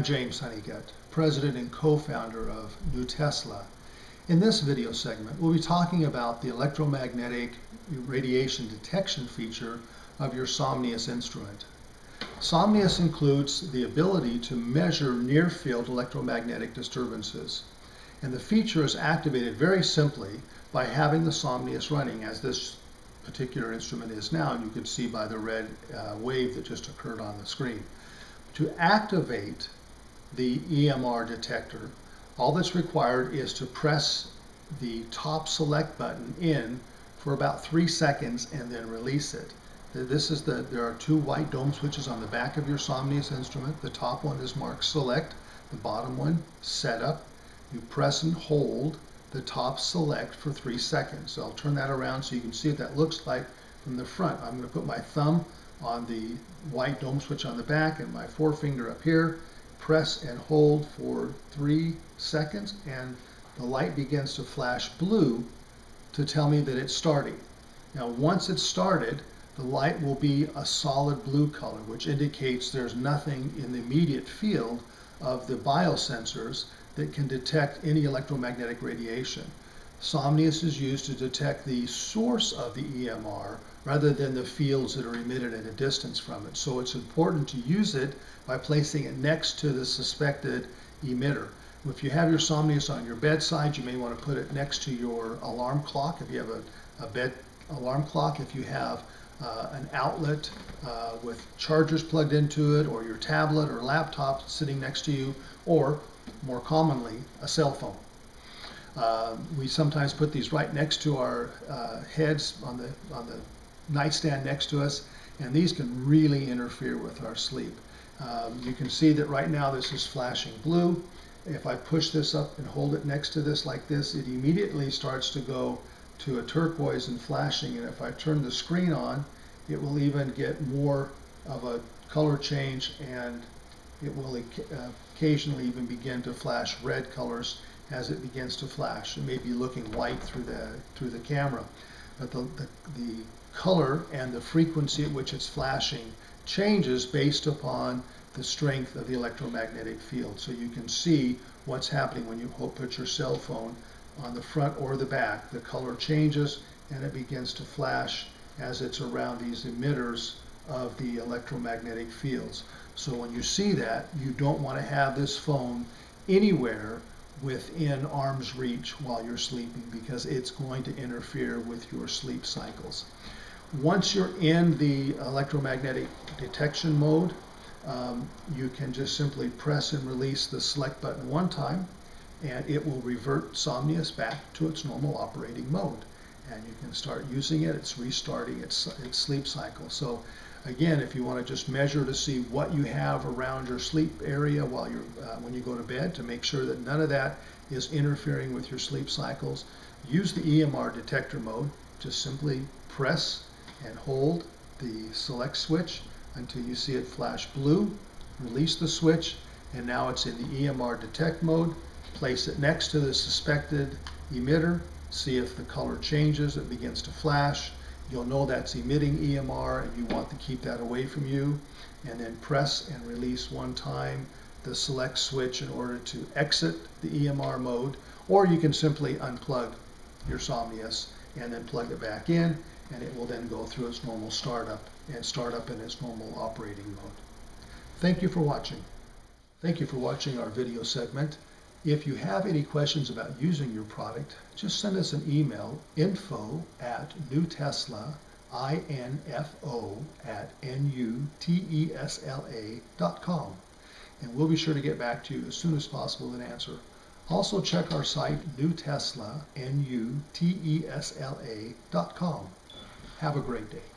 I'm James Honeycutt, President and co-founder of New Tesla. In this video segment, we'll be talking about the electromagnetic radiation detection feature of your Somnius instrument. Somnius includes the ability to measure near-field electromagnetic disturbances. And the feature is activated very simply by having the Somnius running, as this particular instrument is now, and you can see by the red wave that just occurred on the screen. To activate the EMR detector, all that's required is to press the top select button in for about 3 seconds and then release it. There are two white dome switches on the back of your Somnius instrument. The top one is marked select, the bottom one setup. You press and hold the top select for 3 seconds. So I'll turn that around so you can see what that looks like from the front. I'm going to put my thumb on the white dome switch on the back and my forefinger up here. Press and hold for 3 seconds and the light begins to flash blue to tell me that it's starting. Now once it's started, the light will be a solid blue color, which indicates there's nothing in the immediate field of the biosensors that can detect any electromagnetic radiation. Somnius is used to detect the source of the EMR rather than the fields that are emitted at a distance from it. So it's important to use it by placing it next to the suspected emitter. If you have your Somnius on your bedside, you may want to put it next to your alarm clock. If you have a bed alarm clock, if you have an outlet with chargers plugged into it, or your tablet or laptop sitting next to you, or more commonly, a cell phone. We sometimes put these right next to our heads on the nightstand next to us, and these can really interfere with our sleep. You can see that right now this is flashing blue. If I push this up and hold it next to this like this, it immediately starts to go to a turquoise and flashing, and if I turn the screen on, it will even get more of a color change, and it will occasionally even begin to flash red colors as it begins to flash. It may be looking white through the camera, but the color and the frequency at which it's flashing changes based upon the strength of the electromagnetic field. So you can see what's happening when you put your cell phone on the front or the back. The color changes and it begins to flash as it's around these emitters of the electromagnetic fields. So when you see that, you don't want to have this phone anywhere within arm's reach while you're sleeping, because it's going to interfere with your sleep cycles. Once you're in the electromagnetic detection mode, you can just simply press and release the select button one time, and it will revert Somnius back to its normal operating mode. And you can start using it. It's restarting its sleep cycle. So again, if you want to just measure to see what you have around your sleep area while when you go to bed, to make sure that none of that is interfering with your sleep cycles, use the EMR detector mode. Just simply press and hold the select switch until you see it flash blue. Release the switch, and now it's in the EMR detect mode. Place it next to the suspected emitter. See if the color changes, it begins to flash. You'll know that's emitting EMR and you want to keep that away from you. And then press and release one time the select switch in order to exit the EMR mode. Or you can simply unplug your Somnius and then plug it back in, and it will then go through its normal startup and start up in its normal operating mode. Thank you for watching. Thank you for watching our video segment. If you have any questions about using your product, just send us an email, info@nutesla.com, and we'll be sure to get back to you as soon as possible with an answer. Also check our site, nutesla.com. Have a great day.